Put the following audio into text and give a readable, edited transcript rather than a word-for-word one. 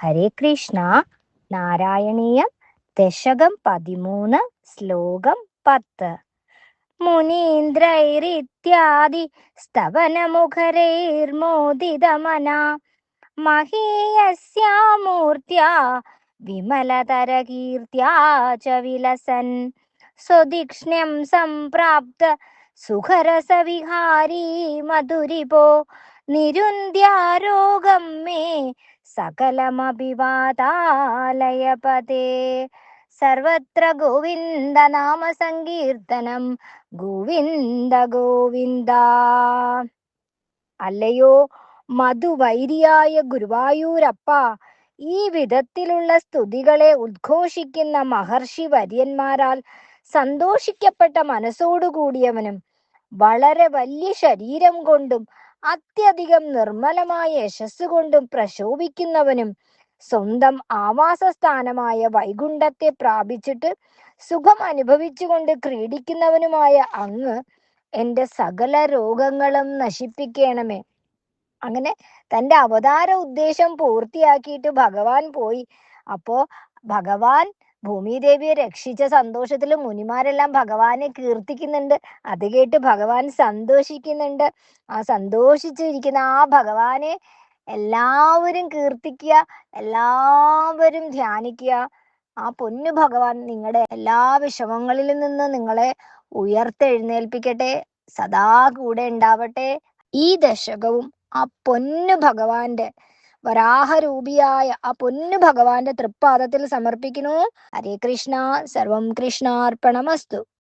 ഹരേ കൃഷ്ണ. നാരായണീയം ദശകം 13 ശ്ലോകം 10. മുനീന്ദ്രൈരിത്യാദി സ്തവനമുഖരൈർമോദിതമനാ മഹീയസ്യാമൂർത്യാ വിമലതരകീർത്യാ ച വിലസൻ സ്വദിക്ഷ്ണ്യം സംപ്രാപ്ത സുഖരസവിഹാരീ മധുരിപോ നിരുന്ധ്യാരോഗം മേ സകലമഭിവാതാലയപതേ. സർവത്ര ഗോവിന്ദ നാമ സങ്കീർത്തനം, ഗോവിന്ദ ഗോവിന്ദ. അല്ലയോ മധുവൈരിയായ ഗുരുവായൂരപ്പ, ഈ വിധത്തിലുള്ള സ്തുതികളെ ഉദ്ഘോഷിക്കുന്ന മഹർഷി വര്യന്മാരാൽ സന്തോഷിക്കപ്പെട്ട മനസ്സോടുകൂടിയവനും വളരെ വലിയ ശരീരം കൊണ്ടും അത്യധികം നിർമ്മലമായ യശസ് കൊണ്ടും പ്രശോഭിക്കുന്നവനും സ്വന്തം ആവാസസ്ഥാനമായ വൈകുണ്ഠത്തെ പ്രാപിച്ചിട്ട് സുഖം അനുഭവിച്ചുകൊണ്ട് ക്രീഡിക്കുന്നവനുമായ അങ്ങ് എൻ്റെ സകല രോഗങ്ങളും നശിപ്പിക്കണമേ. അങ്ങനെ തൻ്റെ അവതാര ഉദ്ദേശം പൂർത്തിയാക്കിയിട്ട് ഭഗവാൻ പോയി. അപ്പോ ഭഗവാൻ ഭൂമിദേവിയെ രക്ഷിച്ച സന്തോഷത്തിൽ മുനിമാരെല്ലാം ഭഗവാനെ കീർത്തിക്കുന്നുണ്ട്. അത് കേട്ട് ഭഗവാൻ സന്തോഷിക്കുന്നുണ്ട്. ആ സന്തോഷിച്ചിരിക്കുന്ന ആ ഭഗവാനെ എല്ലാവരും കീർത്തിക്കുക, എല്ലാവരും ധ്യാനിക്കുക. ആ പൊന്നു ഭഗവാൻ നിങ്ങളുടെ എല്ലാ വിഷമങ്ങളിൽ നിന്ന് നിങ്ങളെ ഉയർത്തെഴുന്നേൽപ്പിക്കട്ടെ, സദാ കൂടെ ഉണ്ടാവട്ടെ. ഈ ദശകവും ആ പൊന്നു ഭഗവാന്റെ വരാഹരൂപിയായ ആ പൊന്നു ഭഗവാന്റെ തൃപ്പാദത്തിൽ സമർപ്പിക്കുന്നു. ഹരേ കൃഷ്ണ. സർവം കൃഷ്ണാർപ്പണമസ്തു.